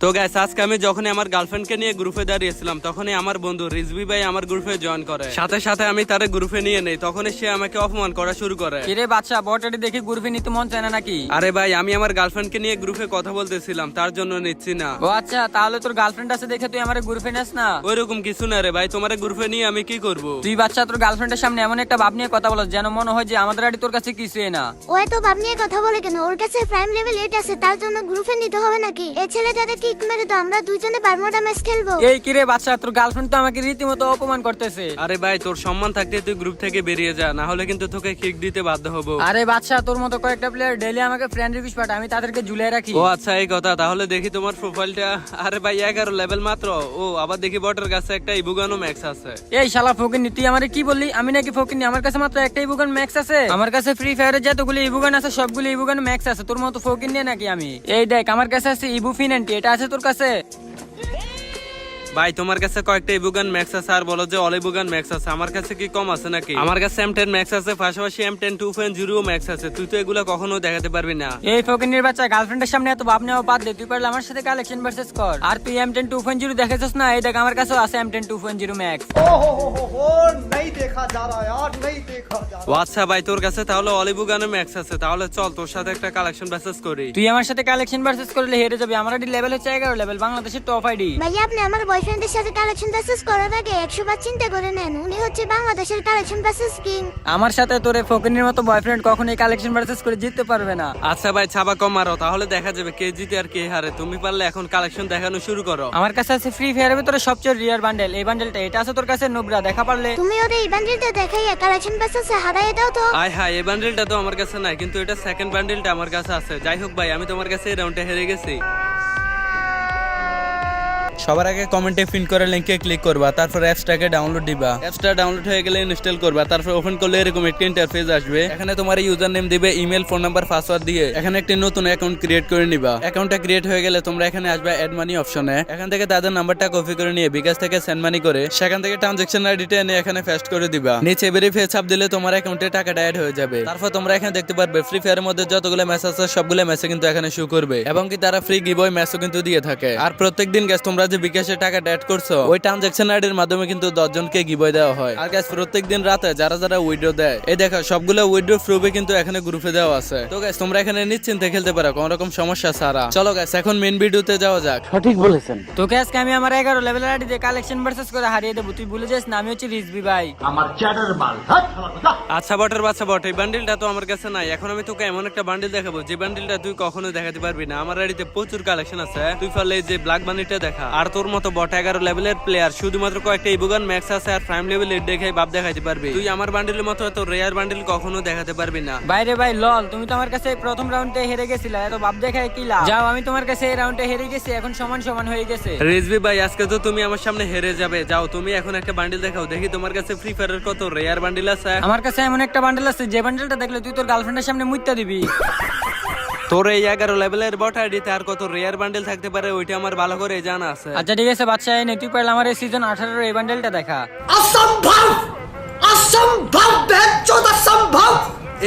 তো গাইস আজকে আমি যখনই আমার গার্লফ্রেন্ডকে নিয়ে গ্রুপে দাঁড়িয়েছিলাম তখনই আমার বন্ধু রিজভি ভাই আমার গ্রুপে জয়েন করে। সাথে সাথে আমি তার গ্রুপে নিয়ে নেই, তখনই সে আমাকে অপমান করা শুরু করে। কিরে বাচ্চা বটটি দেখি গ্রুপে নিতে মন চায় না নাকি? আরে ভাই আমি আমার গার্লফ্রেন্ডকে নিয়ে গ্রুপে কথা বলতেছিলাম, তার জন্য নিচ্ছি না। ও আচ্ছা, তাহলে তোর গার্লফ্রেন্ড আছে দেখে তুই আমার গ্রুপে নেস না? ওইরকম কিছু না রে ভাই, তোমার গ্রুপে নিয়ে আমি কি করব? তুই বাচ্চা তোর গার্লফ্রেন্ডের সামনে এমন একটা ভাব নিয়ে কথা বলো যেন মনে হয় যে আমাদের আড়ি তোর কাছে কিছুই না। ও এত ভাব নিয়ে কথা বলে কেন? ওর কাছে প্রাইম লেভেল 8 আছে, তার জন্য গ্রুপে নিতে হবে নাকি? এই ছেলেটাকে কিক মেরে তো আমরা দুইজনে বারমুডা ম্যাচ খেলবো। এই কিরে বাচ্চা তোর গার্লফ্রেন্ড তো আমাকে রীতিমতো অপমান করতেছে। আরে ভাই তোর সম্মান থাকতে তুই গ্রুপ থেকে বেরিয়ে যা, না হলে কিন্তু তোকে কিক দিতে বাধ্য হবো। আরে বাচ্চা তোর মতো কয়েকটা প্লেয়ার ডেইলি আমাকে ফ্রেন্ড রিকোয়েস্ট পাঠায়, আমি তাদেরকে ঝুলিয়ে রাখি। ও আচ্ছা এই কথা, তাহলে দেখি তোমার প্রোফাইলটা। আরে ভাই 11 লেভেল মাত্র। ও আবার দেখি বটের কাছে একটা ইবুগানো ম্যাক্স আছে। এই শালা ফকিনি, তুই আমারে কি বললি? আমি নাকি ফকিনি? আমার কাছে মাত্র একটা ইবুগান ম্যাক্স আছে। আমার কাছে ফ্রি ফায়ারে যতগুলো ইবুগান আছে সবগুলো ইবুগান ম্যাক্স আছে। তোর মতো ফকিন নিয়ে নাকি আমি? এই দেখ আমার কাছে আছে ইবু ফিনান্টি, এটা আছে তোর কাছে? ভাই তোমার কাছে কয়েকটা ইবুগান ম্যাক্স আছে আর বলো যে অল ইবুগান ম্যাক্স আছে, আমার কাছে কি কম আছে নাকি? আমার কাছে M10 ম্যাক্স আছে, পাশাপাশি M10 2.0 ম্যাক্স আছে। তুই তো এগুলা কখনো দেখাতে পারবি না। এই ফকিনের বাচ্চা গার্লফ্রেন্ডের সামনে এত ভাব নেওয়া বাদ দে, তুই পারলে আমার সাথে কালেকশন ভার্সেস কর। আর তুই M10 2.0 দেখেছিস না? এই দেখ আমার কাছেও আছে M10 2.0 ম্যাক্স। हो नहीं देखा जा रहा यार, नहीं देखा जा ও আচ্ছা ভাই তোর কাছে তাহলে অল ইবুগানো ম্যাক্স আছে, তাহলে চল তোর সাথে একটা কালেকশন মেসেজ করি। তুই আমার সাথে কালেকশন ভার্সেস করলে হেরে যাবি। আমার আইডি লেভেল হচ্ছে 11 লেভেল, বাংলাদেশের টপ আইডি। ভাইয়া আপনি আমার বয়ফ্রেন্ডের সাথে কালেকশন প্যাসেজ করার আগে 100 বার চিন্তা করে নেন। উনি হচ্ছে বাংলাদেশের কালেকশন প্যাসেজ কিং। আমার সাথে তোর এই ফকিনের মতো বয়ফ্রেন্ড কখনোই কালেকশন ভার্সেস করে জিততে পারবে না। আচ্ছা ভাই ছাবা কম মারো, তাহলে দেখা যাবে কে জিতে আর কে হারে। তুমি পারলে এখন কালেকশন দেখানো শুরু করো। আমার কাছে আছে ফ্রি ফায়ারের ভিতরে সবচেয়ে রিয়ার বান্ডেল, এই বান্ডেলটা। এটা আছে তোর কাছে নুবরা, দেখা পারলে? তুমি ওরে এই বান্ডেলটা দেখাইয়া কালেকশন প্যাসেজে হারাই দাও তো। আয় হায় এই বান্ডেলটা তো আমার কাছে নাই, কিন্তু এটা সেকেন্ড বান্ডেলটা আমার কাছে আছে। যাই হোক ভাই আমি তোমার কাছে এই রাউন্ডে হেরে গেছি। সবার আগে কমেন্টে পিন করে লিংকে ক্লিক করবা, তারপর অ্যাপসটাকে ডাউনলোড দিবা। অ্যাপসটা ডাউনলোড হয়ে গেলে ইনস্টল করবা, তারপর ওপেন করলে এরকম একটা ইন্টারফেস আসবে। এখানে তোমার ইউজার নেম দিবে, ইমেল, ফোন নাম্বার, পাসওয়ার্ড দিয়ে এখানে একটি নতুন অ্যাকাউন্ট ক্রিয়েট করে নিবা। অ্যাকাউন্টটা ক্রিয়েট হয়ে গেলে তোমরা এখানে আসবে অ্যাড মানি অপশনে। এখান থেকে তাদের নাম্বারটা কপি করে নিয়ে বিকাশ থেকে সেন্ড মানি করে সেখান থেকে ট্রানজাকশন আইডিটা এনে এখানে পেস্ট করে দিবা। নিচে ভেরিফাই চাপ দিলে তোমার অ্যাকাউন্টে টাকাটা অ্যাড হয়ে যাবে। তারপর তোমরা এখানে দেখতে পারবে ফ্রি ফায়ারের মধ্যে যতগুলো ম্যাচ আছে সবগুলো ম্যাচে কিন্তু এখানে শো করবে, এবং কি তারা ফ্রি গিভওয়ে ম্যাচও কিন্তু দিয়ে থাকে। আর প্রত্যেকদিন গ্যাস তোমরা যে বিকাশে টাকা অ্যাড করছো ওই ট্রানজাকশন আইডির মাধ্যমে কিন্তু 10 জনকে গিভওয়ে দেওয়া হয়। আর গাইস প্রত্যেকদিন রাতে যারা যারা উইথড্র দেয়, এই দেখো সবগুলো উইথড্র প্রুফে কিন্তু এখানে গ্রুপে দেওয়া আছে। তো গাইস তোমরা এখানে নিশ্চিন্তে খেলতে পারো কোনো রকম সমস্যা ছাড়া। চলো গাইস এখন মেইন ভিডিওতে যাওয়া যাক। তোকে আজকে আমি আমার 11 লেভেলের আইডি দিয়ে কালেকশন ভার্সেস করে হারিয়ে দেবো। তুই ভুলে যাস না আমি হচ্ছে রিজভি ভাই। আচ্ছা বটের বাচ্চা বট, এই বান্ডিলটা তো আমার কাছে নাই। এখন আমি তোকে এমন একটা বান্ডিল দেখাবো যে বান্ডিলটা তুই কখনো দেখাতে পারবি না। আমার আইডিতে প্রচুর কালেকশন আছে, তুই পারলে এই যে ব্ল্যাক বান্ডিলটা দেখা। আর তোর মতো বট 11 লেভেলের প্লেয়ার শুধুমাত্র কয়েকটা ইবুগান ম্যাক্স আছে আর প্রাইম লেভেল 8 দেখাই বাপ দেখাইতে পারবি। তুই আমার বান্ডিলের মতো এত রেয়ার বান্ডিল কখনো দেখাতে পারবি না। বাইরে ভাই লল, তুমি তো আমার কাছে প্রথম রাউন্ডে হেরে গেছিলা, এত ভাব দেখায় কি লাভ? যাও আমি তোমার কাছে এই রাউন্ডে হেরে গেছি, এখন সমান সমান হয়ে গেছে। রিজভি ভাই আজকে তো তুমি আমার সামনে হেরে যাবে। যাও তুমি এখন একটা বান্ডিল দেখাও, দেখি তোমার কাছে ফ্রি ফায়ারের কত রেয়ার বান্ডিল আছে। আমার কাছে এমন একটা বান্ডেল আছে যে বান্ডেলটা দেখলে তুই তোর গার্লফ্রেন্ডের সামনে মুইত্তা দিবি। তোর এই 11 লেভেলের বট আইডিতে আর কত রেয়ার বান্ডিল থাকতে পারে ওইটা আমার ভালো করে জানা আছে। আচ্ছা ঠিক আছে বাচ্চা, এনে তুই পারলে আমার এই সিজন 18 এই বান্ডেলটা দেখা। असंभव असंभव बेचोद असंभव।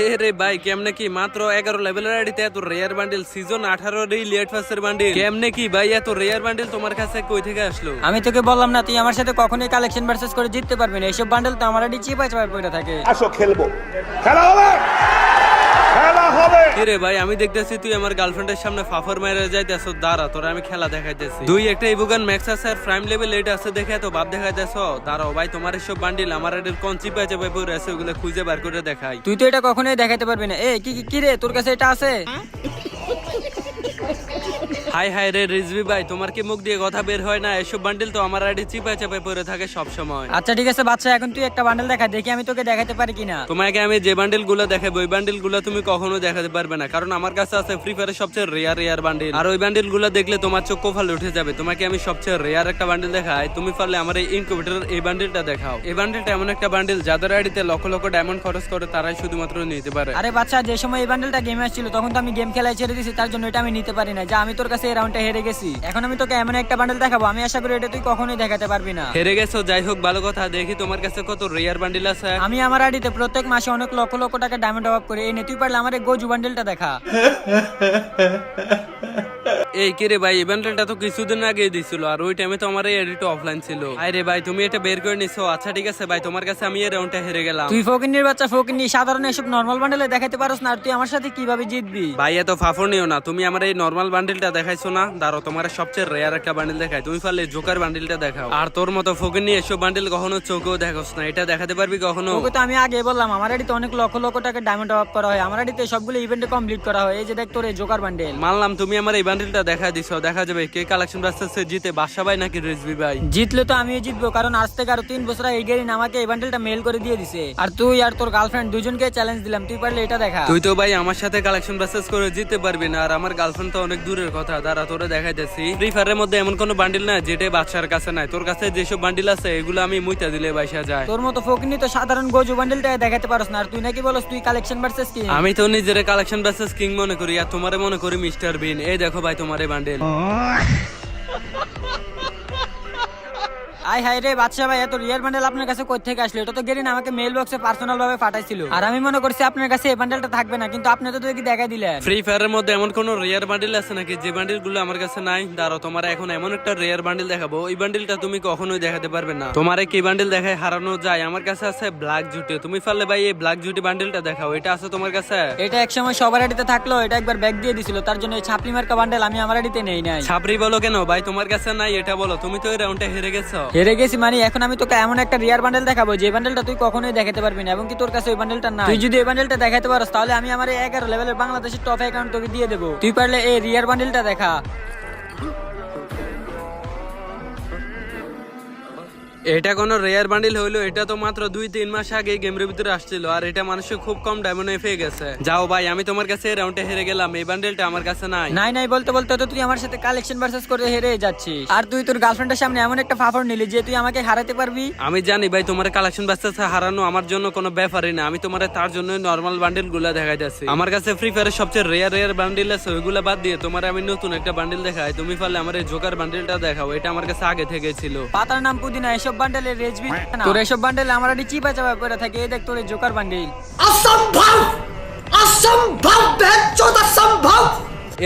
এ রে ভাই কেমনে কি মাত্র 11 লেভেলের আইডিতে এত রেয়ার বান্ডিল, সিজন 18 এর লেট ফাসের বান্ডিল? কেমনে কি ভাই এত রেয়ার বান্ডিল তোমার কাছে কই থেকে আসলো? আমি তোকে বললাম না তুই আমার সাথে কখনোই কালেকশন ভার্সেস করে জিততে পারবি না। এইসব বান্ডেল তো আমার আইডি চিপাই চাপাই পড়ে থাকে। আসো খেলবো, খেলা হবে, খেলা হবে। কি রে ভাই আমি দেখতেছি তুই আমার গার্লফ্রেন্ডের সামনে ফাফর মেরে যাইতেছ। দাঁড়া তোর আমি খেলা দেখাইতেছি। দুই একটা ইবুগান ম্যাক্স আছে আর প্রাইম লেভেল 8 আছে দেখে এত ভাব দেখাইতেছ। দাঁড়াও ভাই তোমার এসব বান্ডিল আমার আইডির কোন চিপাই চাপাই পড়ে আছে ওগুলো খুঁজে বার করে দেখাই। তুই তো এটা কখনোই দেখাতে পারবি না। এই কি রে তোর কাছে এটা আছে? হাই হাই রে রিজভি ভাই তোমার কি মুখ দিয়ে কথা বের হয় না? এসব বান্ডিল তো আমার আইডি চিপাই চাপাই পড়ে থাকে সব সময়। আচ্ছা ঠিক আছে বাচ্চা, এখন তুই একটা বান্ডেল দেখা, দেখি আমি তোকে দেখাতে পারি কিনা। তোমাকে আমি যে বান্ডিল গুলো দেখাবো ওই বান্ডিল গুলো তুমি কখনো দেখাতে পারবে না, কারণ আমার কাছে আছে ফ্রি ফায়ারের সবচেয়ে রেয়ার বান্ডিল। আর ওই বান্ডিল গুলো দেখলে তোমার চোখ কপালে উঠে যাবে। তোমাকে আমি সবচেয়ে রেয়ার একটা বান্ডিল দেখাই, তুমি পারলে আমার এই ইনকিউবেটরের এই বান্ডিলটা দেখাও। এই বান্ডিলটা এমন একটা বান্ডিল যাদের আইডিতে লক্ষ লক্ষ ডায়মন্ড খরচ করে তারাই শুধুমাত্র নিতে পারে। আরে বাচ্চা, যে সময় এই বান্ডেলটা গেমে আসছিল তখন তো আমি গেম খেলাই ছেড়ে দিয়েছি, তার জন্য এটা আমি নিতে পারি না। যা আমি তোর কাছে এই রাউন্ডে হেরে গেছি। এখন আমি তোকে এমন একটা বান্ডেল দেখাবো, আমি আশা করি এটা তুই কখনোই দেখাতে পারবি না। হেরে গেছো, যাই হোক ভালো কথা। দেখি তোমার কাছে কত রেয়ার বান্ডিল আছে। আমি আমার আইডিতে প্রত্যেক মাসে অনেক লক্ষ লক্ষ টাকা ডায়মন্ড অফ করে এই নে, তুই পারলে আমার এই গোজু বান্ডেলটা দেখা। এই কি রে ভাই, এই বান্ডেলটা তো কিছুদিন আগে দিছিল, আর ওই টাইমে তো আমার এই এডিট অফলাইন ছিল। আরে ভাই তুমি এটা বের করে নিছো, আচ্ছা ঠিক আছে ভাই, তোমার কাছে আমি এই রাউন্ডটা হেরে গেলাম। তুই ফকিন্নির বাচ্চা ফকিন্নি, সাধারণ এসব নরমাল বান্ডেলে দেখাতে পারোস না, আর তুই আমার সাথে কিভাবে জিতবি? ভাই এত ফাফড় নিও না, তুমি আমার এই নরমাল বান্ডেলটা দেখাইছো না, দাঁড়ো তোমার সবচেয়ে রেয়ার একটা বান্ডেল দেখাই, তুমি পারলে জোকার বান্ডেলটা দেখাও। আর তোর মতো ফকিন্নি এসব বান্ডেল কখনো চোখেও দেখাস না, এটা দেখাতে পারবি কখনো? তোকে তো আমি আগে বললাম আমার আইডিতে অনেক লক্ষ লক্ষ টাকা ডায়মন্ড অফ করা হয়, আমার আইডিতে সবগুলো ইভেন্টে কমপ্লিট করা হয়। এই যে দেখ তোর এই জোকার বান্ডেল। মানলাম তুমি আমার এই বান্ডেলটা দেখা দিছো, দেখা যাবে কে কালেকশন বাস্টার্সে জিতে, বাদশা ভাই নাকি রিজভি ভাই? জিতলে তো আমিও জিতবো, কারণ আজ থেকে আরো 3 বছর আগে গেরিন আমাকে এই বান্ডেলটা মেল করে দিয়ে দিছে। আর তুই আর তোর গার্লফ্রেন্ড দুজনকে চ্যালেঞ্জ দিলাম, তুই পারলে এটা দেখা। তুই তো ভাই আমার সাথে কালেকশন বাস্টার্স করে জিততে পারবি না, আর আমার গার্লফ্রেন্ড তো অনেক দূরের কথা, দাঁড়া তোরে দেখাইতেছি। ফ্রি ফায়ারের মধ্যে এমন কোনো বান্ডিল না যেটা বাদশার কাছে নাই, তোর কাছে যেসব বান্ডিল আছে এগুলো আমি মুইতা দিলে বাইসা যায়। তোর মতো ফকিনি তো সাধারণ গোজু বান্ডেলটা দেখাতে পারস না, আর তুই নাকি বলস তুই কালেকশন ভার্সেস কি? আমি তো নিজের কালেকশন বাস্টার্স কিং মনে করি, আর তোমারে মনে করি মিস্টার বিন। এই দেখো ভাই তোমার এই বান্ডেল। আই হাই রে বাদশা ভাই, এত রিয়ার বান্ডেল আপনার কাছে কই থেকে আসলো? এটা তো গেরিন আমাকে মেল বক্সে পার্সোনাল ভাবে পাঠাইছিল, আর আমি মনে করছি আপনার কাছে এই বান্ডেলটা থাকবে না, কিন্তু আপনি তো দেখি দেখাই দিলেন। ফ্রি ফায়ারের মধ্যে এমন কোন রেয়ার বান্ডিল আছে নাকি যে বান্ডিল গুলো আমার কাছে নাই? দাঁড়াও তোমার এখন এমন একটা রেয়ার বান্ডিল দেখাবো, ওই বান্ডিলটা তুমি কখনোই দেখাতে পারবে না। তোমারে কি বান্ডিল দেখায় হারানো যায়? আমার কাছে আছে ব্ল্যাক জুটি, তুমি পারলে ভাই এই ব্ল্যাক জুটি বান্ডিলটা দেখাও, এটা আছে তোমার কাছে? এটা একসময় সবার আইডিতে থাকলো, এটা একবার ব্যাগ দিয়ে দিছিল, তার জন্য এই ছাপড়ি মার্কা বান্ডেল আমি আমার আইডিতে নেই নাই। ছাপরি বলো কেন ভাই, তোমার কাছে নাই এটা বলো, তুমি তো এই রাউন্ডে হেরে গেছো। হেরে গেছি মানে এখন আমি তোকে এমন একটা রিয়ার বান্ডেল দেখাবো যে বান্ডেলটা তুই কখনোই দেখাতে পারবি না, এবং কি তোর কাছে ওই বান্ডেলটা না। তুই যদি এই বান্ডেলটা দেখাতে পারস তাহলে আমি আমার 11 লেভেলের বাংলাদেশের টপ অ্যাকাউন্ট তোকে দিয়ে দেবো। তুই পারলে এই রিয়ার বান্ডেলটা দেখা। এটা কোনো রেয়ার বান্ডিল হইলো? এটা তো মাত্র 2-3 মাস আগে গেমের ভিতরে আসছিল, আর এটা মানুষের খুব কম ডায়মন্ডে পেয়ে গেছে। যাও ভাই আমি তোমার কাছে এই রাউন্ডে হেরে গেলাম, এই বান্ডিলটা আমার কাছে নাই। নাই নাই বলতে বলতে তো তুই আমার সাথে কালেকশন ভার্সেস করে হেরে যাচ্ছিস, আর তুই তোর গার্লফ্রেন্ডের সামনে এমন একটা ফাফড় নিলি যে তুই আমাকে হারাতে পারবি। আমি জানি ভাই তোমার কালেকশন বাস্টার্সে হারানো আমার জন্য কোনো ব্যাপারই না, আমি তোমার তার জন্য নরমাল বান্ডিল গুলা দেখাইতেছি। আমার কাছে ফ্রি ফায়ারের সবচেয়ে রেয়ার বান্ডিল আছে, ওইগুলা বাদ দিয়ে তোমার আমি নতুন একটা বান্ডিল দেখাই, তুমি পারলে আমার এই জোকার বান্ডিলটা দেখাও, এটা আমার কাছে আগে থেকে ছিল। পাতার নাম পুদিনা, এসব বান্ডেলের রেজবি না। তোর এসব বান্ডেল আমার আইডি চিপা চাপা করে থাকে, এই দেখ তোর এই জোকার বান্ডেল। असंभव असंभव बेचौद असंभव।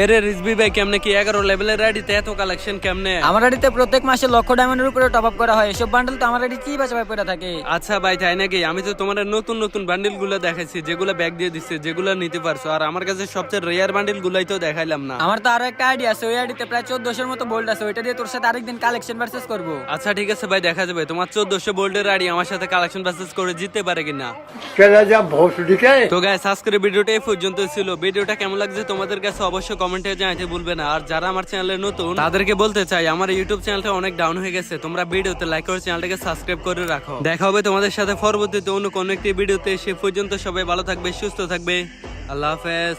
এরে রিজবি ভাই কেমনে কি 11 লেভেলের আইডিতে এত কালেকশন কেমনে? আমার আইডিতে প্রত্যেক মাসে লক্ষ ডায়মন্ডের উপরে টপ আপ করা হয়, এসব বান্ডেল তো আমার আইডি চিপা চাপা করে থাকে। আচ্ছা ভাই তাই নাকি? আমি তো তোমার নতুন নতুন বান্ডিল গুলো দেখাইছি, যেগুলো ব্যাগ দিয়ে দিচ্ছে, যেগুলো নিতে পারছো, আর আমার কাছে সবচেয়ে রেয়ার বান্ডিল গুলাই তো দেখাইলাম না। আমার তো আরো একটা আইডি আছে, ওই আইডিতে প্রায় 1400 মতো বোল্ড আছে, ওইটা দিয়ে তোর সাথে আরেকদিন কালেকশন ভার্সেস করব। আচ্ছা ঠিক আছে ভাই, দেখা যাবে তোমার 1400 বোল্ডের আইডি আমার সাথে কালেকশন বাসেস করে জিততে পারে কিনা। তো গাইস আজকের ভিডিওটা এই পর্যন্ত ছিল। ভিডিওটা কেমন লাগছে তোমাদের কাছে অবশ্যই কমেন্টে জানাতে ভুলবে না, আর যারা আমার চ্যানেলে নতুন তাদেরকে বলতে চাই আমার ইউটিউব চ্যানেলটা অনেক ডাউন হয়ে গেছে, তোমরা ভিডিওতে লাইক করে চ্যানেলটাকে সাবস্ক্রাইব করে রাখো। দেখা হবে তোমাদের সাথে পরবর্তীতে অন্য কোনো একটি ভিডিওতে, সে পর্যন্ত সবাই ভালো থাকবে, সুস্থ থাকবে, আল্লাহ হাফেজ।